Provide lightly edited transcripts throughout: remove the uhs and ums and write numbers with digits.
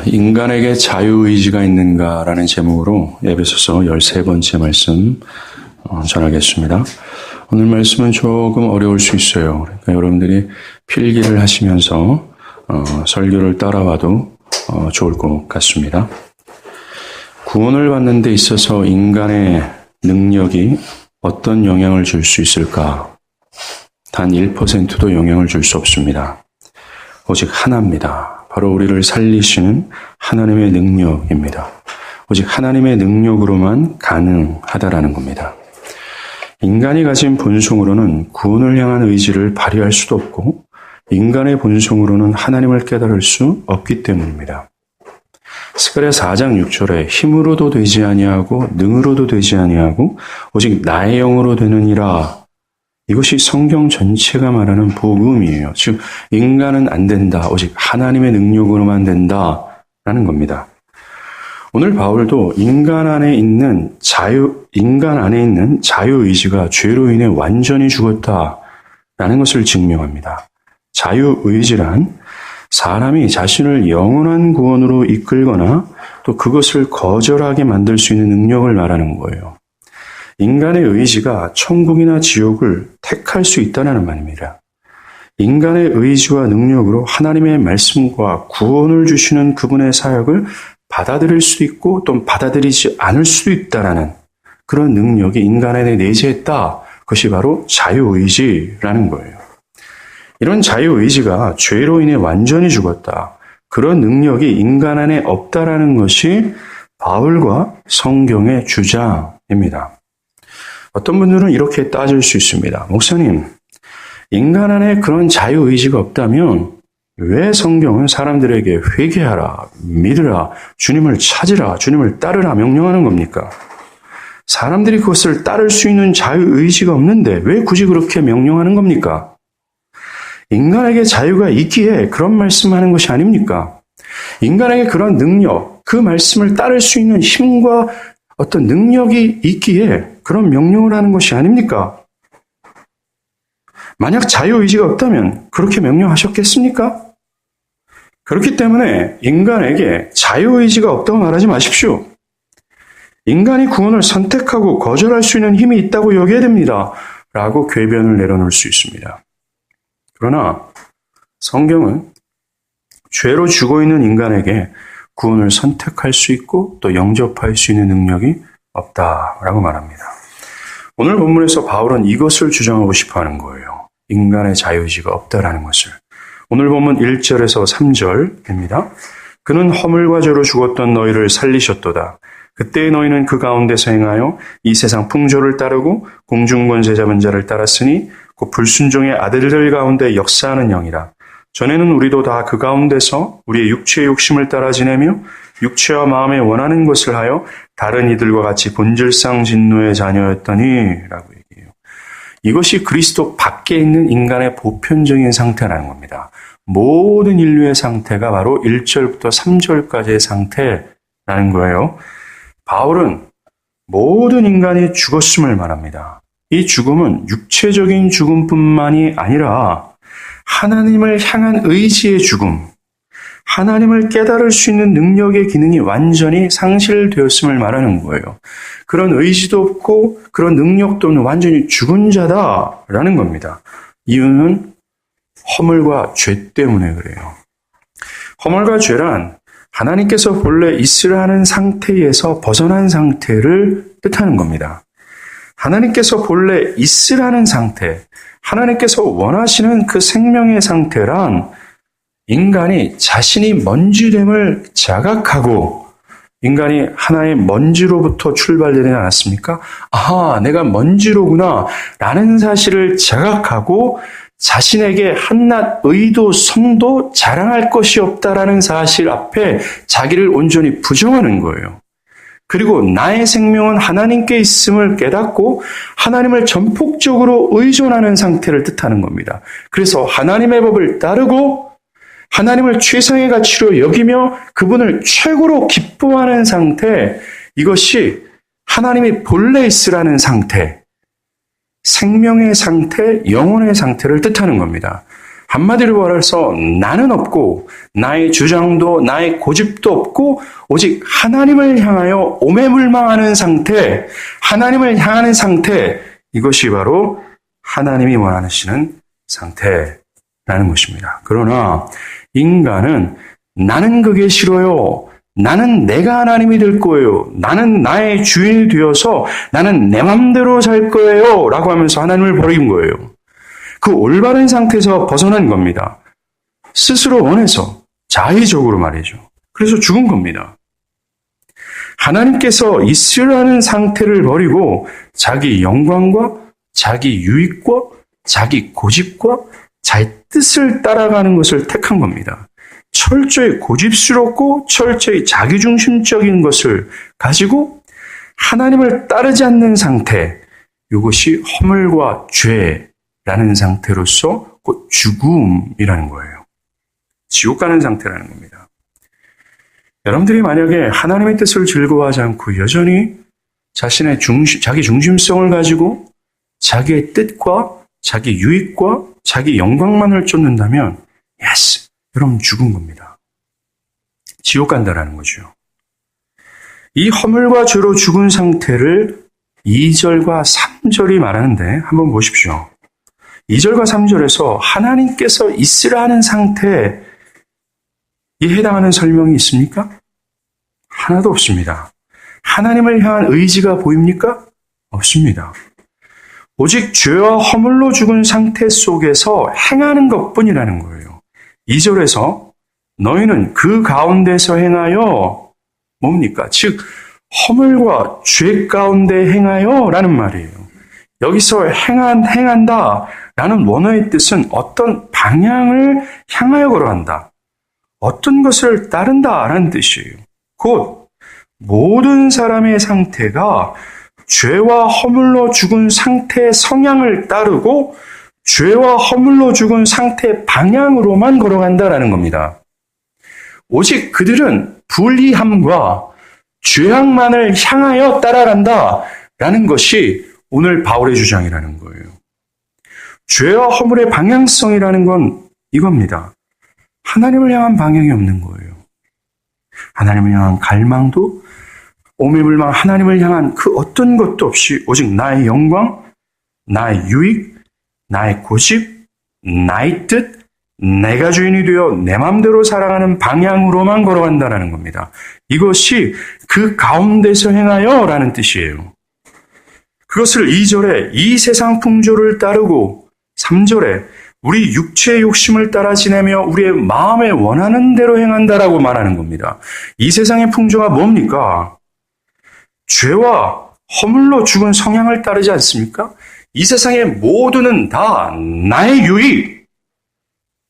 인간에게 자유의지가 있는가라는 제목으로 에베소서 13번째 말씀 전하겠습니다. 오늘 말씀은 조금 어려울 수 있어요. 그러니까 여러분들이 필기를 하시면서 설교를 따라와도 좋을 것 같습니다. 구원을 받는 데 있어서 인간의 능력이 어떤 영향을 줄 수 있을까? 단 1%도 영향을 줄 수 없습니다. 오직 하나입니다. 바로 우리를 살리시는 하나님의 능력입니다. 오직 하나님의 능력으로만 가능하다라는 겁니다. 인간이 가진 본성으로는 구원을 향한 의지를 발휘할 수도 없고 인간의 본성으로는 하나님을 깨달을 수 없기 때문입니다. 스가랴 4장 6절에 힘으로도 되지 아니하고 능으로도 되지 아니하고 오직 나의 영으로 되느니라. 이것이 성경 전체가 말하는 복음이에요. 즉 인간은 안 된다. 오직 하나님의 능력으로만 된다라는 겁니다. 오늘 바울도 인간 안에 있는 자유의지가 죄로 인해 완전히 죽었다라는 것을 증명합니다. 자유의지란 사람이 자신을 영원한 구원으로 이끌거나 또 그것을 거절하게 만들 수 있는 능력을 말하는 거예요. 인간의 의지가 천국이나 지옥을 택할 수 있다는 말입니다. 인간의 의지와 능력으로 하나님의 말씀과 구원을 주시는 그분의 사역을 받아들일 수도 있고 또 받아들이지 않을 수도 있다는 그런 능력이 인간 안에 내재했다. 그것이 바로 자유의지라는 거예요. 이런 자유의지가 죄로 인해 완전히 죽었다. 그런 능력이 인간 안에 없다라는 것이 바울과 성경의 주장입니다. 어떤 분들은 이렇게 따질 수 있습니다. 목사님, 인간 안에 그런 자유의지가 없다면 왜 성경은 사람들에게 회개하라, 믿으라, 주님을 찾으라, 주님을 따르라 명령하는 겁니까? 사람들이 그것을 따를 수 있는 자유의지가 없는데 왜 굳이 그렇게 명령하는 겁니까? 인간에게 자유가 있기에 그런 말씀하는 것이 아닙니까? 인간에게 그런 능력, 그 말씀을 따를 수 있는 힘과 어떤 능력이 있기에 그런 명령을 하는 것이 아닙니까? 만약 자유의지가 없다면 그렇게 명령하셨겠습니까? 그렇기 때문에 인간에게 자유의지가 없다고 말하지 마십시오. 인간이 구원을 선택하고 거절할 수 있는 힘이 있다고 여겨야 됩니다. 라고 궤변을 내려놓을 수 있습니다. 그러나 성경은 죄로 죽어있는 인간에게 구원을 선택할 수 있고 또 영접할 수 있는 능력이 없다라고 말합니다. 오늘 본문에서 바울은 이것을 주장하고 싶어하는 거예요. 인간의 자유의지가 없다라는 것을. 오늘 본문 1절에서 3절입니다. 그는 허물과 죄로 죽었던 너희를 살리셨도다. 그때 너희는 그 가운데서 행하여 이 세상 풍조를 따르고 공중권세 잡은 자를 따랐으니 곧 불순종의 아들들 가운데 역사하는 영이라. 전에는 우리도 다 그 가운데서 우리의 육체의 욕심을 따라 지내며 육체와 마음에 원하는 것을 하여 다른 이들과 같이 본질상 진노의 자녀였더니 라고 얘기해요. 이것이 그리스도 밖에 있는 인간의 보편적인 상태라는 겁니다. 모든 인류의 상태가 바로 1절부터 3절까지의 상태라는 거예요. 바울은 모든 인간이 죽었음을 말합니다. 이 죽음은 육체적인 죽음뿐만이 아니라 하나님을 향한 의지의 죽음, 하나님을 깨달을 수 있는 능력의 기능이 완전히 상실되었음을 말하는 거예요. 그런 의지도 없고 그런 능력도 없는 완전히 죽은 자다라는 겁니다. 이유는 허물과 죄 때문에 그래요. 허물과 죄란 하나님께서 본래 있으라 하는 상태에서 벗어난 상태를 뜻하는 겁니다. 하나님께서 본래 있으라는 상태, 하나님께서 원하시는 그 생명의 상태란 인간이 자신이 먼지됨을 자각하고 인간이 하나의 먼지로부터 출발되지 않았습니까? 아하, 내가 먼지로구나 라는 사실을 자각하고 자신에게 한낱 의도, 성도 자랑할 것이 없다라는 사실 앞에 자기를 온전히 부정하는 거예요. 그리고 나의 생명은 하나님께 있음을 깨닫고 하나님을 전폭적으로 의존하는 상태를 뜻하는 겁니다. 그래서 하나님의 법을 따르고 하나님을 최상의 가치로 여기며 그분을 최고로 기뻐하는 상태, 이것이 하나님이 본래 있으라는 상태, 생명의 상태, 영혼의 상태를 뜻하는 겁니다. 한마디로 말해서 나는 없고 나의 주장도 나의 고집도 없고 오직 하나님을 향하여 오매물망하는 상태, 하나님을 향하는 상태, 이것이 바로 하나님이 원하시는 상태라는 것입니다. 그러나 인간은 나는 그게 싫어요. 나는 내가 하나님이 될 거예요. 나는 나의 주인이 되어서 나는 내 맘대로 살 거예요. 라고 하면서 하나님을 버린 거예요. 그 올바른 상태에서 벗어난 겁니다. 스스로 원해서, 자의적으로 말이죠. 그래서 죽은 겁니다. 하나님께서 있으라는 상태를 버리고 자기 영광과 자기 유익과 자기 고집과 자기 뜻을 따라가는 것을 택한 겁니다. 철저히 고집스럽고 철저히 자기중심적인 것을 가지고 하나님을 따르지 않는 상태, 이것이 허물과 죄라는 상태로서 곧 죽음이라는 거예요. 지옥 가는 상태라는 겁니다. 여러분들이 만약에 하나님의 뜻을 즐거워하지 않고 여전히 자신의 자기 중심성을 가지고 자기의 뜻과 자기 유익과 자기 영광만을 쫓는다면 예스! 여러분 죽은 겁니다. 지옥 간다라는 거죠. 이 허물과 죄로 죽은 상태를 2절과 3절이 말하는데 한번 보십시오. 2절과 3절에서 하나님께서 있으라 하는 상태에 해당하는 설명이 있습니까? 하나도 없습니다. 하나님을 향한 의지가 보입니까? 없습니다. 오직 죄와 허물로 죽은 상태 속에서 행하는 것뿐이라는 거예요. 2절에서 너희는 그 가운데서 행하여 뭡니까? 즉 허물과 죄 가운데 행하여 라는 말이에요. 여기서 행한다 라는 원어의 뜻은 어떤 방향을 향하여 걸어간다. 어떤 것을 따른다 라는 뜻이에요. 곧 모든 사람의 상태가 죄와 허물로 죽은 상태의 성향을 따르고 죄와 허물로 죽은 상태 방향으로만 걸어간다라는 겁니다. 오직 그들은 불의함과 죄악만을 향하여 따라간다라는 것이 오늘 바울의 주장이라는 거예요. 죄와 허물의 방향성이라는 건 이겁니다. 하나님을 향한 방향이 없는 거예요. 하나님을 향한 갈망도 오매물망 하나님을 향한 그 어떤 것도 없이 오직 나의 영광, 나의 유익, 나의 고집, 나의 뜻, 내가 주인이 되어 내 마음대로 살아가는 방향으로만 걸어간다는 겁니다. 이것이 그 가운데서 행하여 라는 뜻이에요. 그것을 2절에 이 세상 풍조를 따르고 3절에 우리 육체의 욕심을 따라 지내며 우리의 마음에 원하는 대로 행한다라고 말하는 겁니다. 이 세상의 풍조가 뭡니까? 죄와 허물로 죽은 성향을 따르지 않습니까? 이 세상의 모두는 다 나의 유익,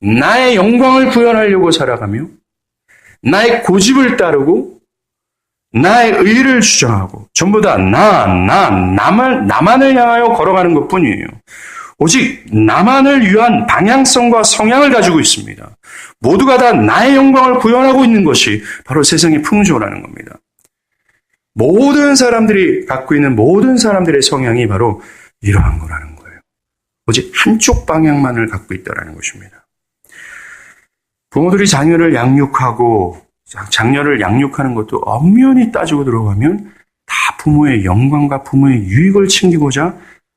나의 영광을 구현하려고 살아가며 나의 고집을 따르고 나의 의를 주장하고 전부 다 나만을 향하여 걸어가는 것뿐이에요. 오직 나만을 위한 방향성과 성향을 가지고 있습니다. 모두가 다 나의 영광을 구현하고 있는 것이 바로 세상의 풍조라는 겁니다. 모든 사람들이 갖고 있는 모든 사람들의 성향이 바로 이러한 거라는 거예요. 오직 한쪽 방향만을 갖고 있다는 것입니다. 부모들이 자녀를 양육하고 장녀를 양육하는 것도 엄연히 따지고 들어가면 다 부모의 영광과 부모의 유익을 챙기고자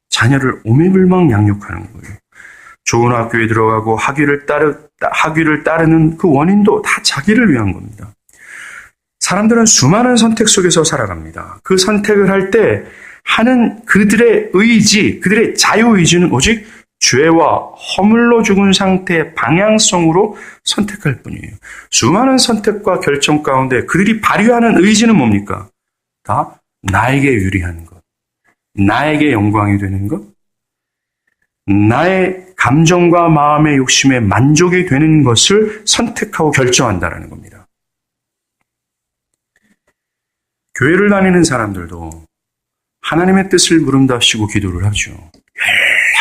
자녀를 오매불망 양육하는 거예요. 좋은 학교에 들어가고 학위를 따르는 그 원인도 다 자기를 위한 겁니다. 사람들은 수많은 선택 속에서 살아갑니다. 그 선택을 할 때 하는 그들의 의지, 그들의 자유의지는 오직 죄와 허물로 죽은 상태의 방향성으로 선택할 뿐이에요. 수많은 선택과 결정 가운데 그들이 발휘하는 의지는 뭡니까? 다 나에게 유리한 것, 나에게 영광이 되는 것, 나의 감정과 마음의 욕심에 만족이 되는 것을 선택하고 결정한다는 겁니다. 교회를 다니는 사람들도 하나님의 뜻을 물음답시고 기도를 하죠.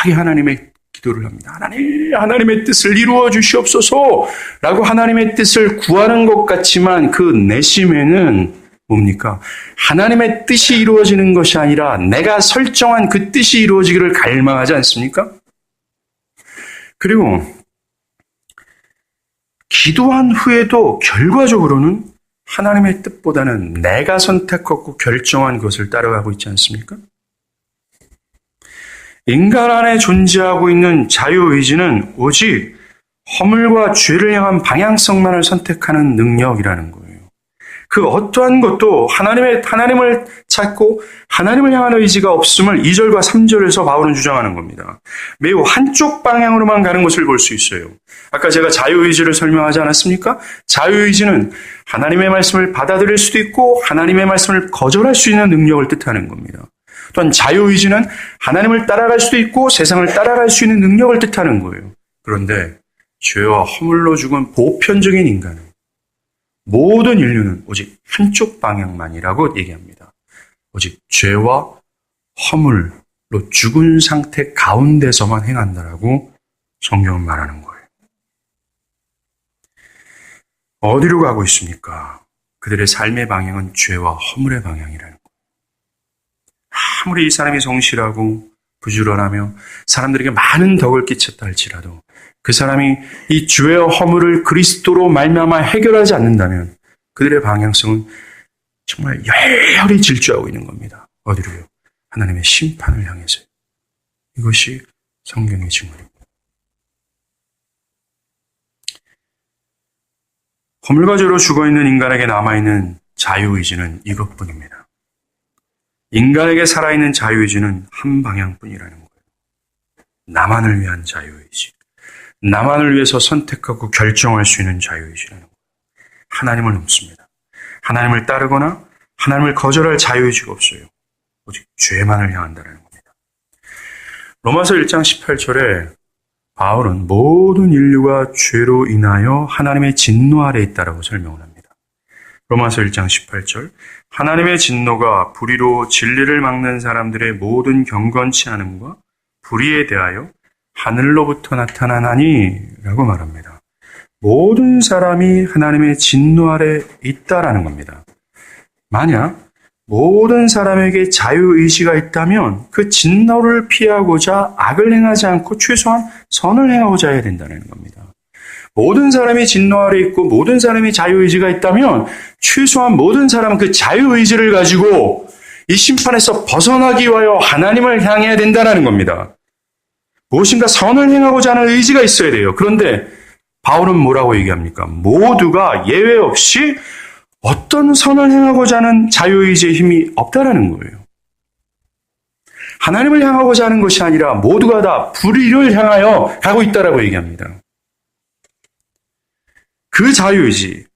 열하게 하나님의 기도를 합니다. 하나님의 뜻을 이루어 주시옵소서 라고 하나님의 뜻을 구하는 것 같지만 그 내심에는 뭡니까? 하나님의 뜻이 이루어지는 것이 아니라 내가 설정한 그 뜻이 이루어지기를 갈망하지 않습니까? 그리고 기도한 후에도 결과적으로는 하나님의 뜻보다는 내가 선택하고 결정한 것을 따라가고 있지 않습니까? 인간 안에 존재하고 있는 자유의지는 오직 허물과 죄를 향한 방향성만을 선택하는 능력이라는 거예요. 그 어떠한 것도 하나님을 찾고 하나님을 향한 의지가 없음을 2절과 3절에서 바울은 주장하는 겁니다. 매우 한쪽 방향으로만 가는 것을 볼 수 있어요. 아까 제가 자유의지를 설명하지 않았습니까? 자유의지는 하나님의 말씀을 받아들일 수도 있고 하나님의 말씀을 거절할 수 있는 능력을 뜻하는 겁니다. 또한 자유의지는 하나님을 따라갈 수도 있고 세상을 따라갈 수 있는 능력을 뜻하는 거예요. 그런데 죄와 허물로 죽은 보편적인 인간은 모든 인류는 오직 한쪽 방향만이라고 얘기합니다. 오직 죄와 허물로 죽은 상태 가운데서만 행한다라고 성경은 말하는 거예요. 어디로 가고 있습니까? 그들의 삶의 방향은 죄와 허물의 방향이라는 거예요. 아무리 이 사람이 성실하고 부지런하며 사람들에게 많은 덕을 끼쳤다 할지라도 그 사람이 이 죄와 허물을 그리스도로 말미암아 해결하지 않는다면 그들의 방향성은 정말 열렬히 질주하고 있는 겁니다. 어디로요? 하나님의 심판을 향해서요. 이것이 성경의 증언입니다. 허물과 죄로 죽어있는 인간에게 남아있는 자유의지는 이것뿐입니다. 인간에게 살아있는 자유의지는 한 방향뿐이라는 거예요. 나만을 위한 자유의지. 나만을 위해서 선택하고 결정할 수 있는 자유의지라는 거예요. 하나님을 넘습니다. 하나님을 따르거나 하나님을 거절할 자유의지가 없어요. 오직 죄만을 향한다는 겁니다. 로마서 1장 18절에 바울은 모든 인류가 죄로 인하여 하나님의 진노 아래 있다라고 설명을 합니다. 로마서 1장 18절 하나님의 진노가 불의로 진리를 막는 사람들의 모든 경건치 않음과 불의에 대하여 하늘로부터 나타나나니 라고 말합니다. 모든 사람이 하나님의 진노 아래 있다라는 겁니다. 만약 모든 사람에게 자유의지가 있다면 그 진노를 피하고자 악을 행하지 않고 최소한 선을 행하고자 해야 된다는 겁니다. 모든 사람이 진노 아래 있고 모든 사람이 자유의지가 있다면 최소한 모든 사람은 그 자유의지를 가지고 이 심판에서 벗어나기 위하여 하나님을 향해야 된다는 겁니다. 무엇인가 선을 행하고자 하는 의지가 있어야 돼요. 그런데 바울은 뭐라고 얘기합니까? 모두가 예외 없이 어떤 선을 행하고자 하는 자유의지의 힘이 없다라는 거예요. 하나님을 향하고자 하는 것이 아니라 모두가 다 불의를 향하여 가고 있다라고 얘기합니다. 그 자유의지,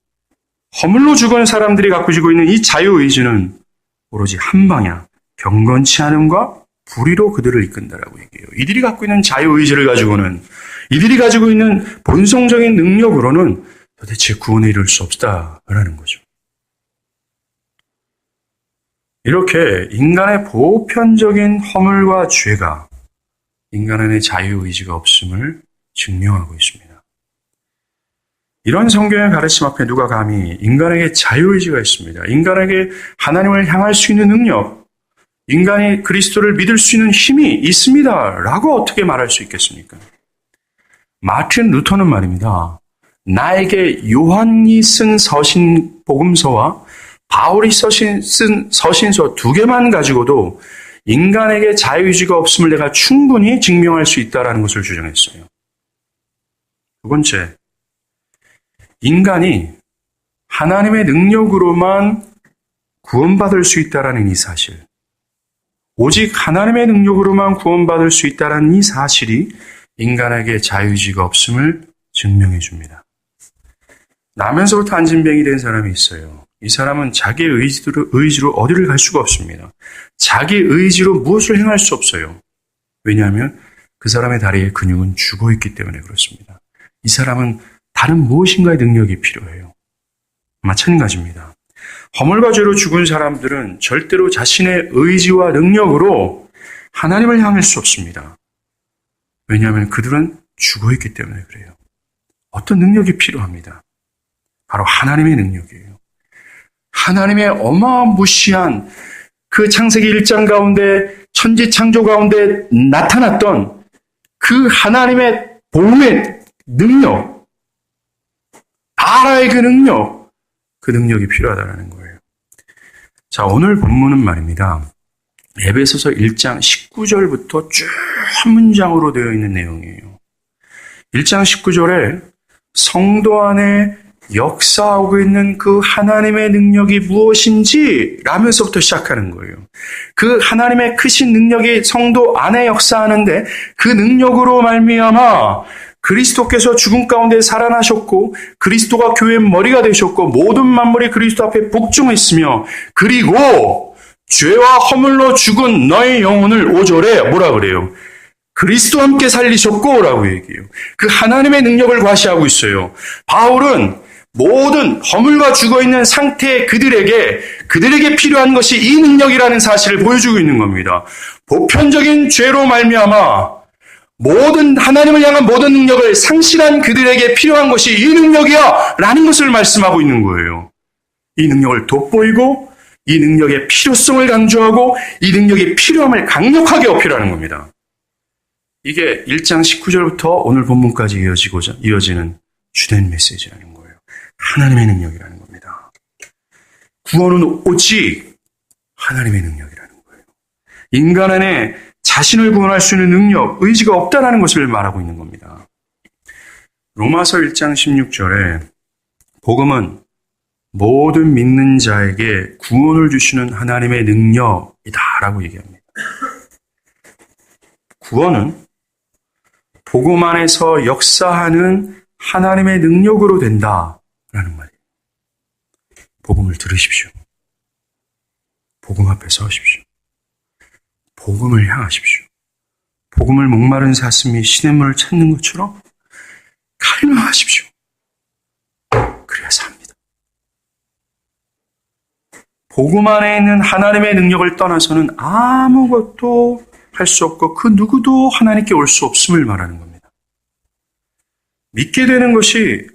허물로 죽은 사람들이 갖고 지고 있는 이 자유의지는 오로지 한 방향, 경건치 않음과 불의로 그들을 이끈다라고 얘기해요. 이들이 갖고 있는 자유의지를 가지고는, 이들이 가지고 있는 본성적인 능력으로는 도대체 구원에 이를 수 없다라는 거죠. 이렇게 인간의 보편적인 허물과 죄가 인간 안에 자유의지가 없음을 증명하고 있습니다. 이런 성경의 가르침 앞에 누가 감히 인간에게 자유의지가 있습니다. 인간에게 하나님을 향할 수 있는 능력, 인간이 그리스도를 믿을 수 있는 힘이 있습니다. 라고 어떻게 말할 수 있겠습니까? 마틴 루터는 말입니다. 나에게 요한이 쓴 서신 복음서와 바울이 쓴 서신서 두 개만 가지고도 인간에게 자유의지가 없음을 내가 충분히 증명할 수 있다는 것을 주장했어요. 두 번째, 인간이 하나님의 능력으로만 구원받을 수 있다는 이 사실, 오직 하나님의 능력으로만 구원받을 수 있다는 이 사실이 인간에게 자유의지가 없음을 증명해 줍니다. 나면서부터 안진뱅이 된 사람이 있어요. 이 사람은 자기의 의지로 어디를 갈 수가 없습니다. 자기 의지로 무엇을 행할 수 없어요. 왜냐하면 그 사람의 다리의 근육은 죽어있기 때문에 그렇습니다. 이 사람은 다른 무엇인가의 능력이 필요해요. 마찬가지입니다. 허물과 죄로 죽은 사람들은 절대로 자신의 의지와 능력으로 하나님을 향할 수 없습니다. 왜냐하면 그들은 죽어있기 때문에 그래요. 어떤 능력이 필요합니다. 바로 하나님의 능력이에요. 하나님의 어마무시한 그 창세기 1장 가운데 천지 창조 가운데 나타났던 그 하나님의 보호의 능력, 나라의 그 능력이 필요하다는 거예요. 자, 오늘 본문은 말입니다. 에베소서 1장 19절부터 쭉 한 문장으로 되어 있는 내용이에요. 1장 19절에 성도 안에 역사하고 있는 그 하나님의 능력이 무엇인지 라면서부터 시작하는 거예요. 그 하나님의 크신 능력이 성도 안에 역사하는데 그 능력으로 말미암아 그리스도께서 죽음 가운데 살아나셨고 그리스도가 교회의 머리가 되셨고 모든 만물이 그리스도 앞에 복종했으며 그리고 죄와 허물로 죽은 너의 영혼을 5절에 뭐라 그래요? 그리스도와 함께 살리셨고 라고 얘기해요. 그 하나님의 능력을 과시하고 있어요. 바울은 모든 허물과 죽어있는 상태의 그들에게 필요한 것이 이 능력이라는 사실을 보여주고 있는 겁니다. 보편적인 죄로 말미암아 모든 하나님을 향한 모든 능력을 상실한 그들에게 필요한 것이 이 능력이야 라는 것을 말씀하고 있는 거예요. 이 능력을 돋보이고 이 능력의 필요성을 강조하고 이 능력의 필요함을 강력하게 어필하는 겁니다. 이게 1장 19절부터 오늘 본문까지 이어지는 주된 메시지라는 거예요. 하나님의 능력이라는 겁니다. 구원은 오직 하나님의 능력이라는 거예요. 인간 안에 자신을 구원할 수 있는 능력, 의지가 없다는 것을 말하고 있는 겁니다. 로마서 1장 16절에 복음은 모든 믿는 자에게 구원을 주시는 하나님의 능력이다라고 얘기합니다. 구원은 복음 안에서 역사하는 하나님의 능력으로 된다라는 말이에요. 복음을 들으십시오. 복음 앞에 서십시오. 복음을 향하십시오. 복음을 목마른 사슴이 시냇물을 찾는 것처럼 갈망하십시오. 그래야 삽니다. 복음 안에 있는 하나님의 능력을 떠나서는 아무것도 할 수 없고 그 누구도 하나님께 올 수 없음을 말하는 겁니다. 믿게 되는 것이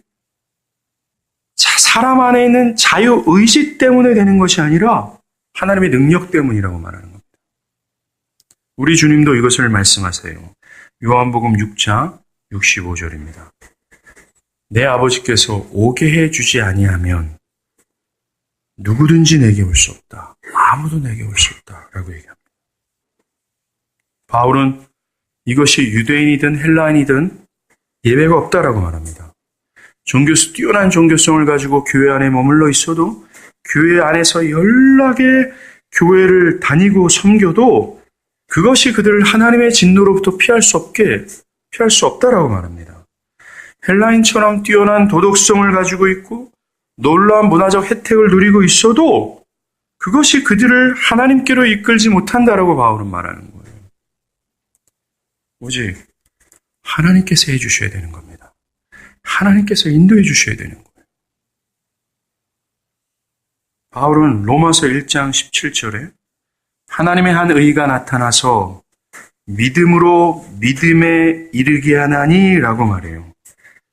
사람 안에 있는 자유의지 때문에 되는 것이 아니라 하나님의 능력 때문이라고 말하는 겁니다. 우리 주님도 이것을 말씀하세요. 요한복음 6장 65절입니다. 내 아버지께서 오게 해주지 아니하면 누구든지 내게 올 수 없다. 아무도 내게 올 수 없다. 라고 얘기합니다. 바울은 이것이 유대인이든 헬라인이든 예외가 없다라고 말합니다. 뛰어난 종교성을 가지고 교회 안에 머물러 있어도 교회 안에서 연락에 교회를 다니고 섬겨도 그것이 그들을 하나님의 진노로부터 피할 수 없다라고 말합니다. 헬라인처럼 뛰어난 도덕성을 가지고 있고 놀라운 문화적 혜택을 누리고 있어도 그것이 그들을 하나님께로 이끌지 못한다라고 바울은 말하는 거예요. 오직 하나님께서 해주셔야 되는 겁니다. 하나님께서 인도해 주셔야 되는 거예요. 바울은 로마서 1장 17절에 하나님의 한 의가 나타나서 믿음으로 믿음에 이르게 하나니 라고 말해요.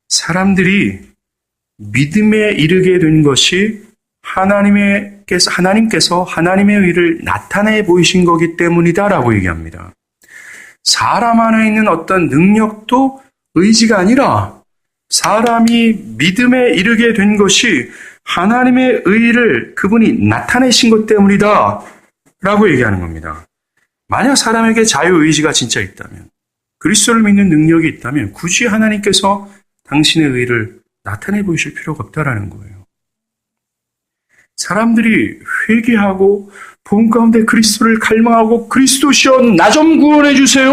사람들이 믿음에 이르게 된 것이 하나님께서 하나님의 의를 나타내 보이신 거기 때문이다라고 얘기합니다. 사람 안에 있는 어떤 능력도 의지가 아니라 사람이 믿음에 이르게 된 것이 하나님의 의를 그분이 나타내신 것 때문이다 라고 얘기하는 겁니다. 만약 사람에게 자유의지가 진짜 있다면, 그리스도를 믿는 능력이 있다면 굳이 하나님께서 당신의 의를 나타내 보이실 필요가 없다라는 거예요. 사람들이 회개하고 복음 가운데 그리스도를 갈망하고 그리스도시여 나 좀 구원해 주세요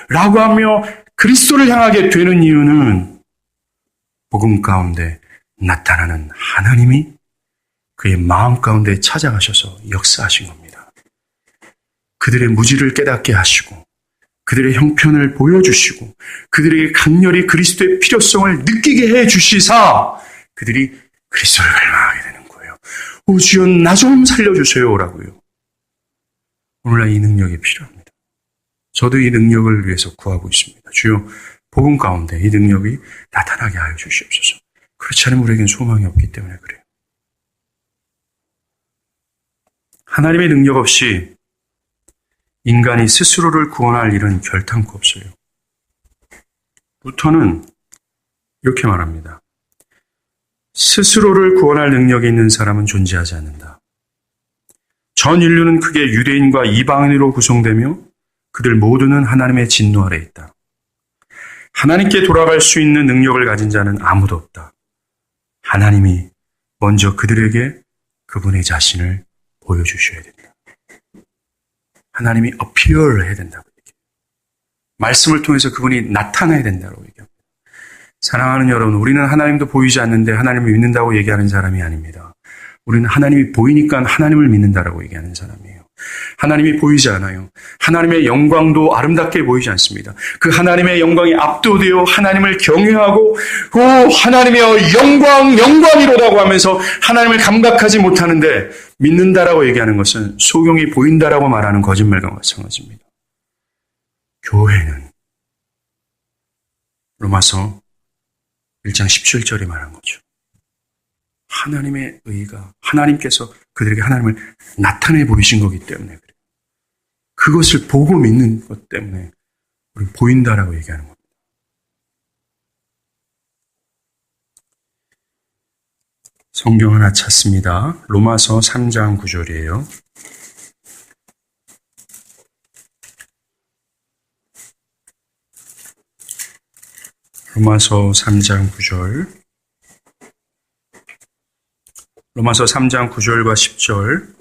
라고 하며 그리스도를 향하게 되는 이유는 복음 가운데 나타나는 하나님이 그의 마음 가운데 찾아가셔서 역사하신 겁니다. 그들의 무지를 깨닫게 하시고 그들의 형편을 보여주시고 그들에게 강렬히 그리스도의 필요성을 느끼게 해주시사 그들이 그리스도를 갈망하게 되는 거예요. 오 주여 나 좀 살려주세요 라고요. 오늘날 이 능력이 필요합니다. 저도 이 능력을 위해서 구하고 있습니다. 주여 복음 가운데 이 능력이 나타나게 하여 주시옵소서. 그렇지 않으면 우리에겐 소망이 없기 때문에 그래요. 하나님의 능력 없이 인간이 스스로를 구원할 일은 결탄코 없어요. 부터는 이렇게 말합니다. 스스로를 구원할 능력이 있는 사람은 존재하지 않는다. 전 인류는 크게 유대인과 이방인으로 구성되며 그들 모두는 하나님의 진노 아래 있다. 하나님께 돌아갈 수 있는 능력을 가진 자는 아무도 없다. 하나님이 먼저 그들에게 그분의 자신을 보여주셔야 된다. 하나님이 appear 해야 된다고 얘기해요. 말씀을 통해서 그분이 나타나야 된다고 얘기합니다. 사랑하는 여러분, 우리는 하나님도 보이지 않는데 하나님을 믿는다고 얘기하는 사람이 아닙니다. 우리는 하나님이 보이니까 하나님을 믿는다라고 얘기하는 사람이에요. 하나님이 보이지 않아요. 하나님의 영광도 아름답게 보이지 않습니다. 그 하나님의 영광이 압도되어 하나님을 경외하고 하나님의 영광이로다고 하면서 하나님을 감각하지 못하는데 믿는다라고 얘기하는 것은 소경이 보인다라고 말하는 거짓말과 마찬가지입니다. 교회는 로마서 1장 17절에 말한 거죠. 하나님의 의가 하나님께서 그들에게 하나님을 나타내 보이신 거기 때문에 그래요. 그것을 보고 믿는 것 때문에 우리는 보인다라고 얘기하는 겁니다. 성경 하나 찾습니다. 로마서 3장 9절이에요. 로마서 3장 9절. 로마서 3장 9절과 10절.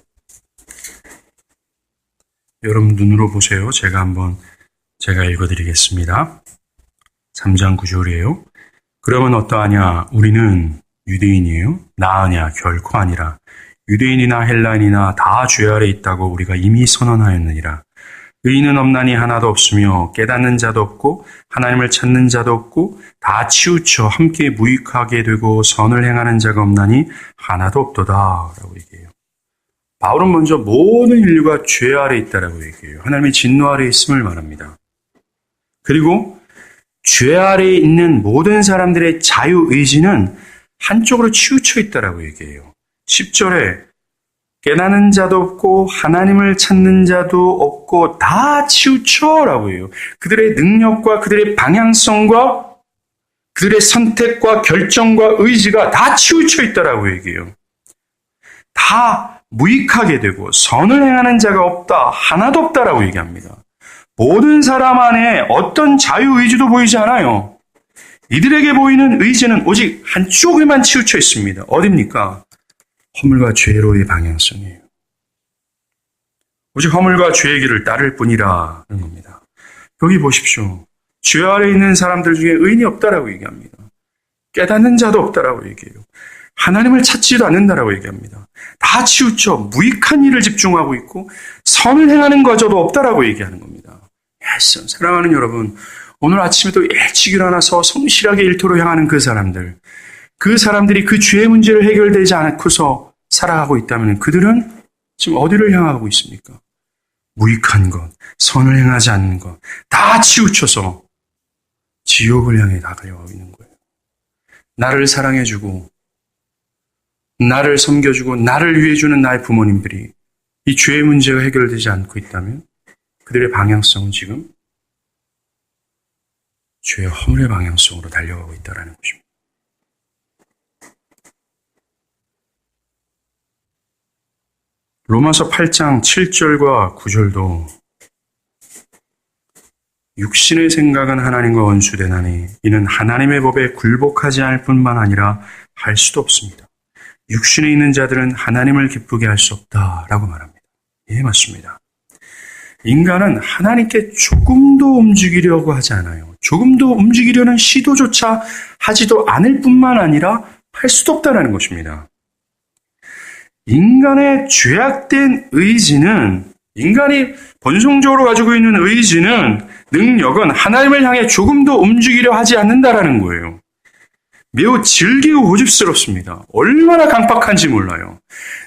여러분 눈으로 보세요. 제가 읽어드리겠습니다. 3장 9절이에요. 그러면 어떠하냐? 우리는 유대인이에요? 나으냐? 결코 아니라. 유대인이나 헬라인이나 다 죄 아래 있다고 우리가 이미 선언하였느니라. 의인은 없나니 하나도 없으며 깨닫는 자도 없고 하나님을 찾는 자도 없고 다 치우쳐 함께 무익하게 되고 선을 행하는 자가 없나니 하나도 없도다 라고 얘기해요. 바울은 먼저 모든 인류가 죄 아래 있다라고 얘기해요. 하나님의 진노 아래 있음을 말합니다. 그리고 죄 아래 있는 모든 사람들의 자유의지는 한쪽으로 치우쳐 있다라고 얘기해요. 10절에 깨닫는 자도 없고 하나님을 찾는 자도 없고 다 치우쳐라고 해요. 그들의 능력과 그들의 방향성과 그들의 선택과 결정과 의지가 다 치우쳐 있다라고 얘기해요. 다 무익하게 되고 선을 행하는 자가 없다. 하나도 없다라고 얘기합니다. 모든 사람 안에 어떤 자유의지도 보이지 않아요. 이들에게 보이는 의지는 오직 한쪽에만 치우쳐 있습니다. 어딥니까? 허물과 죄로의 방향성이에요. 오직 허물과 죄의 길을 따를 뿐이라는 겁니다. 여기 보십시오. 죄 아래 있는 사람들 중에 의인이 없다라고 얘기합니다. 깨닫는 자도 없다라고 얘기해요. 하나님을 찾지도 않는다라고 얘기합니다. 다 치우쳐 무익한 일을 집중하고 있고 선을 행하는 거저도 없다라고 얘기하는 겁니다. 사랑하는 여러분, 오늘 아침에도 일찍 일어나서 성실하게 일터로 향하는 그 사람들이 그 죄의 문제를 해결되지 않고서 살아가고 있다면 그들은 지금 어디를 향하고 있습니까? 무익한 것, 선을 행하지 않는 것, 다 치우쳐서 지옥을 향해 다가가고 있는 거예요. 나를 사랑해주고, 나를 섬겨주고, 나를 위해주는 나의 부모님들이 이 죄의 문제가 해결되지 않고 있다면 그들의 방향성은 지금 죄의 허물의 방향성으로 달려가고 있다는 것입니다. 로마서 8장 7절과 9절도 육신의 생각은 하나님과 원수되나니 이는 하나님의 법에 굴복하지 않을 뿐만 아니라 할 수도 없습니다. 육신에 있는 자들은 하나님을 기쁘게 할 수 없다라고 말합니다. 예, 맞습니다. 인간은 하나님께 조금도 움직이려고 하지 않아요. 조금도 움직이려는 시도조차 하지도 않을 뿐만 아니라 할 수도 없다는 것입니다. 인간의 죄악된 의지는, 인간이 본성적으로 가지고 있는 의지는, 능력은 하나님을 향해 조금도 움직이려 하지 않는다라는 거예요. 매우 질기고 고집스럽습니다. 얼마나 강팍한지 몰라요.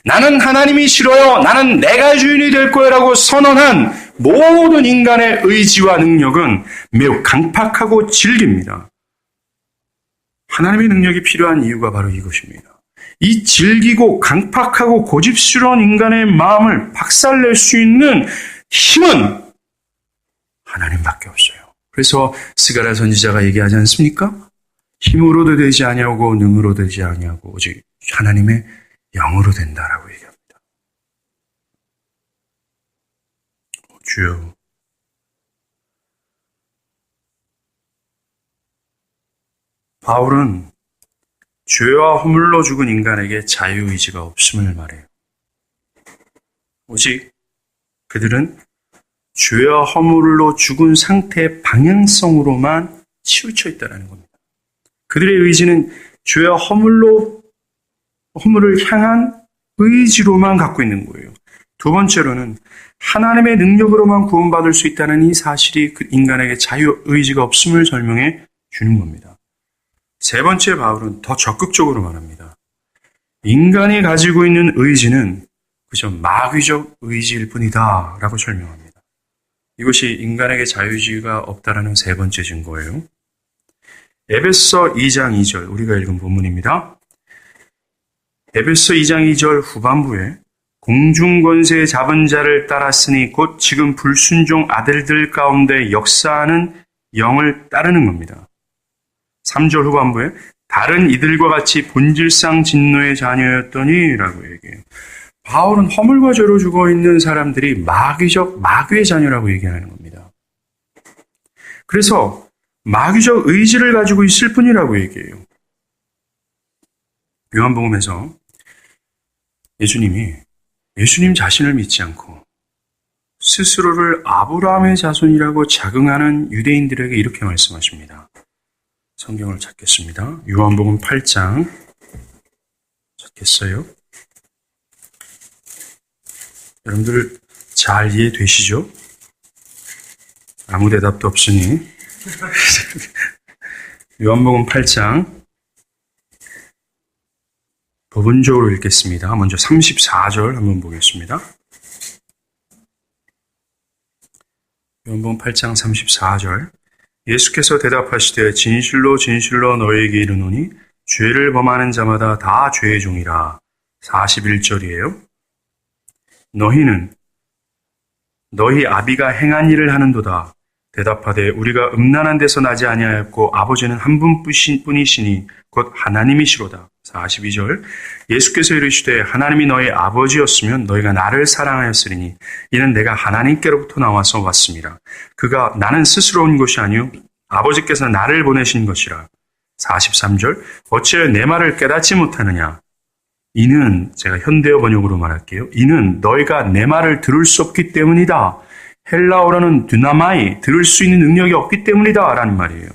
나는 하나님이 싫어요. 나는 내가 주인이 될 거야라고 선언한 모든 인간의 의지와 능력은 매우 강팍하고 질깁니다. 하나님의 능력이 필요한 이유가 바로 이것입니다. 이 질기고 강팍하고 고집스러운 인간의 마음을 박살낼 수 있는 힘은 하나님밖에 없어요. 그래서 스가랴 선지자가 얘기하지 않습니까? 힘으로도 되지 아니하고 능으로 되지 아니하고 오직 하나님의 영으로 된다라고 얘기합니다. 주여, 바울은 죄와 허물로 죽은 인간에게 자유의지가 없음을 말해요. 오직 그들은 죄와 허물로 죽은 상태의 방향성으로만 치우쳐 있다는 겁니다. 그들의 의지는 죄와 허물을 향한 의지로만 갖고 있는 거예요. 두 번째로는 하나님의 능력으로만 구원받을 수 있다는 이 사실이 그 인간에게 자유의지가 없음을 설명해 주는 겁니다. 세 번째, 바울은 더 적극적으로 말합니다. 인간이 가지고 있는 의지는 그저 마귀적 의지일 뿐이다 라고 설명합니다. 이것이 인간에게 자유의지가 없다라는 세 번째 증거예요. 에베소 2장 2절, 우리가 읽은 본문입니다. 에베소 2장 2절 후반부에 공중권세에 잡은 자를 따랐으니 곧 지금 불순종 아들들 가운데 역사하는 영을 따르는 겁니다. 3절 후반부에 다른 이들과 같이 본질상 진노의 자녀였더니 라고 얘기해요. 바울은 허물과 죄로 죽어있는 사람들이 마귀의 자녀라고 얘기하는 겁니다. 그래서 마귀적 의지를 가지고 있을 뿐이라고 얘기해요. 요한복음에서 예수님 자신을 믿지 않고 스스로를 아브라함의 자손이라고 자긍하는 유대인들에게 이렇게 말씀하십니다. 성경을 찾겠습니다. 요한복음 8장 찾겠어요? 여러분들 잘 이해되시죠? 아무 대답도 없으니 요한복음 8장 부분적으로 읽겠습니다. 먼저 34절 한번 보겠습니다. 요한복음 8장 34절 예수께서 대답하시되 진실로 진실로 너희에게 이르노니 죄를 범하는 자마다 다 죄의 종이라. 41절이에요. 너희는 너희 아비가 행한 일을 하는도다. 대답하되 우리가 음란한 데서 나지 아니하였고 아버지는 한 분뿐이시니 곧 하나님이시로다. 42절 예수께서 이르시되 하나님이 너희 아버지였으면 너희가 나를 사랑하였으리니 이는 내가 하나님께로부터 나와서 왔습니다. 그가 나는 스스로 온 것이 아니요 아버지께서 나를 보내신 것이라. 43절 어찌하여 내 말을 깨닫지 못하느냐. 이는 제가 현대어 번역으로 말할게요. 이는 너희가 내 말을 들을 수 없기 때문이다. 헬라어로는 드나마이, 들을 수 있는 능력이 없기 때문이다 라는 말이에요.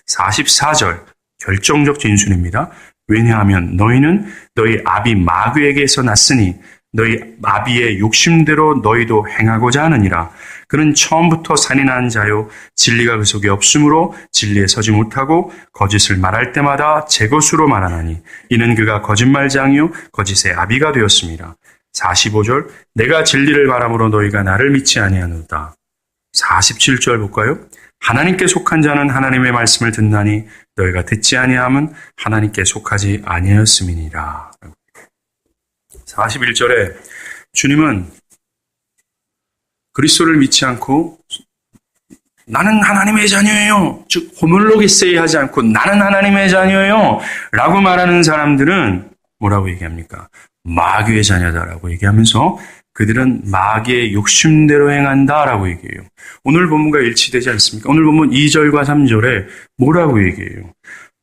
44절 결정적 진술입니다. 왜냐하면 너희는 너희 아비 마귀에게서 났으니 너희 아비의 욕심대로 너희도 행하고자 하느니라. 그는 처음부터 산인한 자요 진리가 그 속에 없으므로 진리에 서지 못하고 거짓을 말할 때마다 제 것으로 말하나니 이는 그가 거짓말장이요 거짓의 아비가 되었습니다. 45절 내가 진리를 말함으로 너희가 나를 믿지 아니하노다. 47절 볼까요? 하나님께 속한 자는 하나님의 말씀을 듣나니 너희가 듣지 아니함은 하나님께 속하지 아니하였음이니라. 41절에 주님은 그리스도를 믿지 않고 나는 하나님의 자녀예요. 즉 호물로게세이 하지 않고 나는 하나님의 자녀예요 라고 말하는 사람들은 뭐라고 얘기합니까? 마귀의 자녀다라고 얘기하면서 그들은 마귀의 욕심대로 행한다라고 얘기해요. 오늘 본문과 일치되지 않습니까? 오늘 본문 2절과 3절에 뭐라고 얘기해요?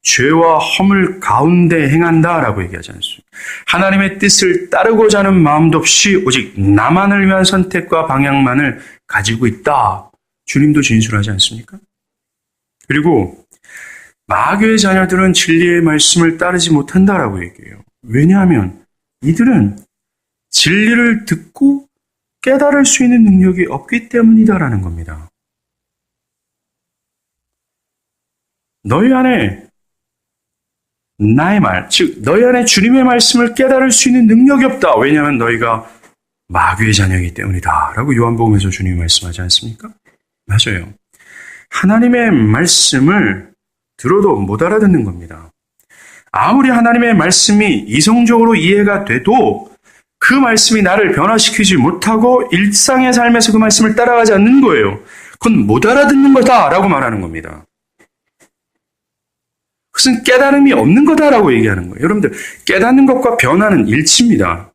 죄와 허물 가운데 행한다라고 얘기하지 않습니까? 하나님의 뜻을 따르고자 하는 마음도 없이 오직 나만을 위한 선택과 방향만을 가지고 있다. 주님도 진술하지 않습니까? 그리고 마귀의 자녀들은 진리의 말씀을 따르지 못한다라고 얘기해요. 왜냐하면 이들은 진리를 듣고 깨달을 수 있는 능력이 없기 때문이다라는 겁니다. 너희 안에 나의 말, 즉 너희 안에 주님의 말씀을 깨달을 수 있는 능력이 없다. 왜냐하면 너희가 마귀의 자녀이기 때문이다. 라고 요한복음에서 주님이 말씀하지 않습니까? 맞아요. 하나님의 말씀을 들어도 못 알아듣는 겁니다. 아무리 하나님의 말씀이 이성적으로 이해가 돼도 그 말씀이 나를 변화시키지 못하고 일상의 삶에서 그 말씀을 따라가지 않는 거예요. 그건 못 알아듣는 거다라고 말하는 겁니다. 그것은 깨달음이 없는 거다라고 얘기하는 거예요. 여러분들, 깨닫는 것과 변화는 일치입니다.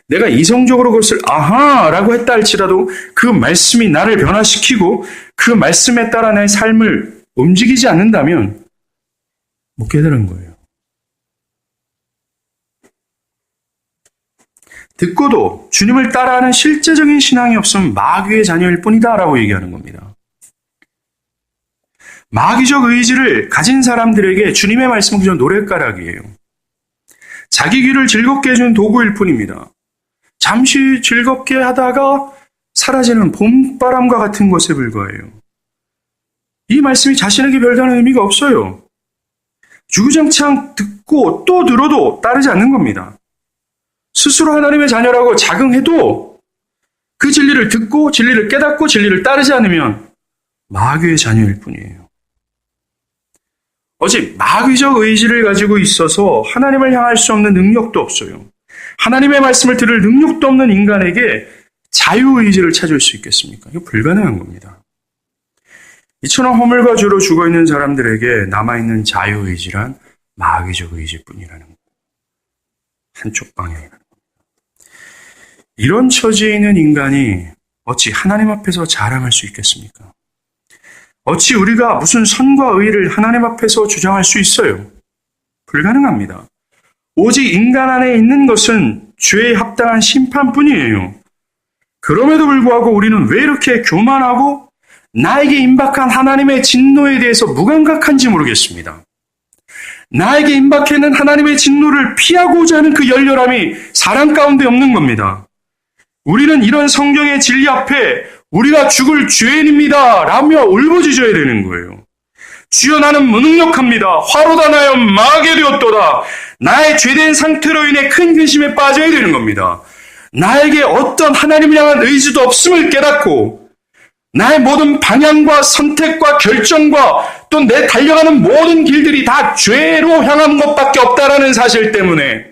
내가 이성적으로 그것을 아하라고 했다 할지라도 그 말씀이 나를 변화시키고 그 말씀에 따라 내 삶을 움직이지 않는다면 못 깨달은 거예요. 듣고도 주님을 따라하는 실제적인 신앙이 없으면 마귀의 자녀일 뿐이다라고 얘기하는 겁니다. 마귀적 의지를 가진 사람들에게 주님의 말씀은 그저 노랫가락이에요. 자기 귀를 즐겁게 해주는 도구일 뿐입니다. 잠시 즐겁게 하다가 사라지는 봄바람과 같은 것에 불과해요. 이 말씀이 자신에게 별다른 의미가 없어요. 주구장창 듣고 또 들어도 따르지 않는 겁니다. 스스로 하나님의 자녀라고 자긍해도 그 진리를 듣고 진리를 깨닫고 진리를 따르지 않으면 마귀의 자녀일 뿐이에요. 오직 마귀적 의지를 가지고 있어서 하나님을 향할 수 없는 능력도 없어요. 하나님의 말씀을 들을 능력도 없는 인간에게 자유의지를 찾을 수 있겠습니까? 이거 불가능한 겁니다. 이처럼 허물과 죄로 죽어있는 사람들에게 남아있는 자유의지란 마귀적 의지뿐이라는 거예요. 한쪽 방향이라는 겁니다. 이런 처지에 있는 인간이 어찌 하나님 앞에서 자랑할 수 있겠습니까? 어찌 우리가 무슨 선과 의를 하나님 앞에서 주장할 수 있어요? 불가능합니다. 오직 인간 안에 있는 것은 죄에 합당한 심판뿐이에요. 그럼에도 불구하고 우리는 왜 이렇게 교만하고 나에게 임박한 하나님의 진노에 대해서 무감각한지 모르겠습니다. 나에게 임박해는 하나님의 진노를 피하고자 하는 그 열렬함이 사람 가운데 없는 겁니다. 우리는 이런 성경의 진리 앞에 우리가 죽을 죄인입니다 라며 울부짖어야 되는 거예요. 주여 나는 무능력합니다. 화로다 나여 망하게 되었도다. 나의 죄된 상태로 인해 큰 근심에 빠져야 되는 겁니다. 나에게 어떤 하나님을 향한 의지도 없음을 깨닫고 나의 모든 방향과 선택과 결정과 또 내 달려가는 모든 길들이 다 죄로 향한 것밖에 없다라는 사실 때문에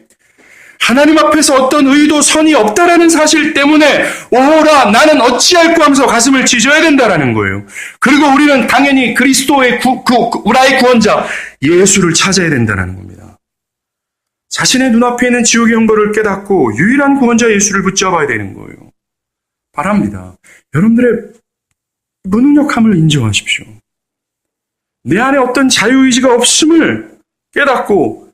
하나님 앞에서 어떤 의도 선이 없다라는 사실 때문에 오호라 나는 어찌할꼬 하면서 가슴을 찢어야 된다라는 거예요. 그리고 우리는 당연히 그리스도의 나의 구원자 예수를 찾아야 된다는 겁니다. 자신의 눈앞에 있는 지옥의 형벌을 깨닫고 유일한 구원자 예수를 붙잡아야 되는 거예요. 바랍니다. 여러분들의 무능력함을 인정하십시오. 내 안에 어떤 자유의지가 없음을 깨닫고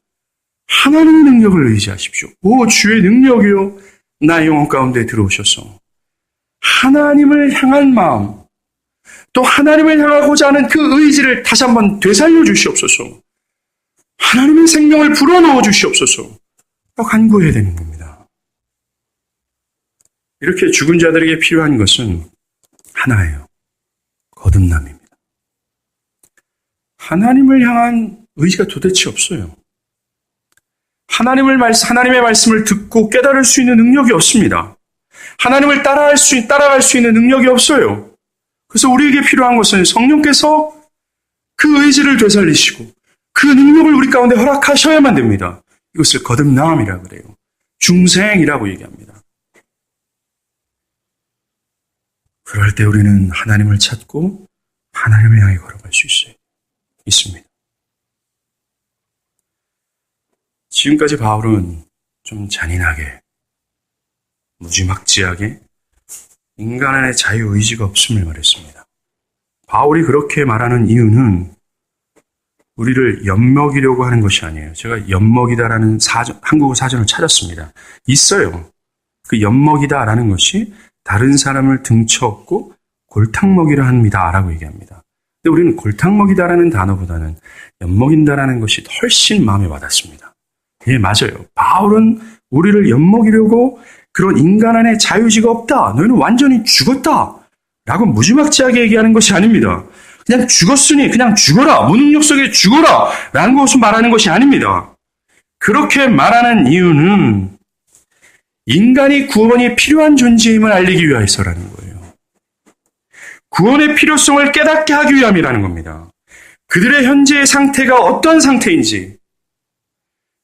하나님의 능력을 의지하십시오. 오 주의 능력이요 나의 영혼 가운데 들어오셔서 하나님을 향한 마음 또 하나님을 향하고자 하는 그 의지를 다시 한번 되살려 주시옵소서. 하나님의 생명을 불어넣어 주시옵소서. 간구해야 되는 겁니다. 이렇게 죽은 자들에게 필요한 것은 하나예요. 거듭남입니다. 하나님을 향한 의지가 도대체 없어요. 하나님의 말씀을 듣고 깨달을 수 있는 능력이 없습니다. 하나님을 따라갈 수 있는 능력이 없어요. 그래서 우리에게 필요한 것은 성령께서 그 의지를 되살리시고 그 능력을 우리 가운데 허락하셔야만 됩니다. 이것을 거듭남이라고 그래요. 중생이라고 얘기합니다. 그럴 때 우리는 하나님을 찾고 하나님을 향해 걸어갈 수 있습니다. 지금까지 바울은 좀 잔인하게, 무지막지하게 인간 안에 자유의지가 없음을 말했습니다. 바울이 그렇게 말하는 이유는 우리를 엿먹이려고 하는 것이 아니에요. 제가 엿먹이다라는 한국어 사전을 찾았습니다. 있어요. 그 엿먹이다라는 것이 다른 사람을 등쳐업고 골탕먹이려 합니다 라고 얘기합니다. 근데 우리는 골탕먹이다라는 단어보다는 엿먹인다라는 것이 훨씬 마음에 와닿습니다. 예, 맞아요. 바울은 우리를 엿먹이려고 그런 인간 안에 자유의지가 없다. 너희는 완전히 죽었다. 라고 무지막지하게 얘기하는 것이 아닙니다. 그냥 죽었으니 그냥 죽어라. 무능력 속에 죽어라. 라는 것을 말하는 것이 아닙니다. 그렇게 말하는 이유는 인간이 구원이 필요한 존재임을 알리기 위해서라는 거예요. 구원의 필요성을 깨닫게 하기 위함이라는 겁니다. 그들의 현재의 상태가 어떤 상태인지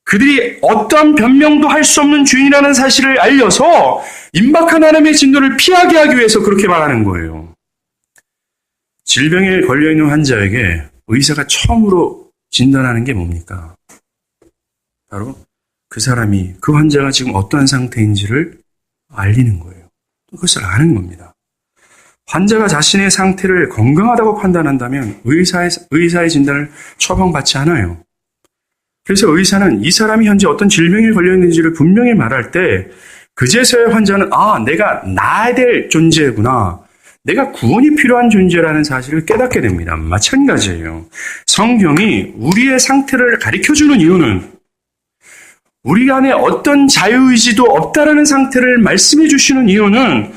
그들이 어떤 변명도 할 수 없는 죄인이라는 사실을 알려서 임박한 하나님의 진노를 피하게 하기 위해서 그렇게 말하는 거예요. 질병에 걸려있는 환자에게 의사가 처음으로 진단하는 게 뭡니까? 바로 그 사람이, 그 환자가 지금 어떠한 상태인지를 알리는 거예요. 그것을 아는 겁니다. 환자가 자신의 상태를 건강하다고 판단한다면 의사의 진단을 처방받지 않아요. 그래서 의사는 이 사람이 현재 어떤 질병에 걸려있는지를 분명히 말할 때 그제서야 환자는 내가 나아야 될 존재구나. 내가 구원이 필요한 존재라는 사실을 깨닫게 됩니다. 마찬가지예요. 성경이 우리의 상태를 가르쳐주는 이유는 우리 안에 어떤 자유의지도 없다라는 상태를 말씀해 주시는 이유는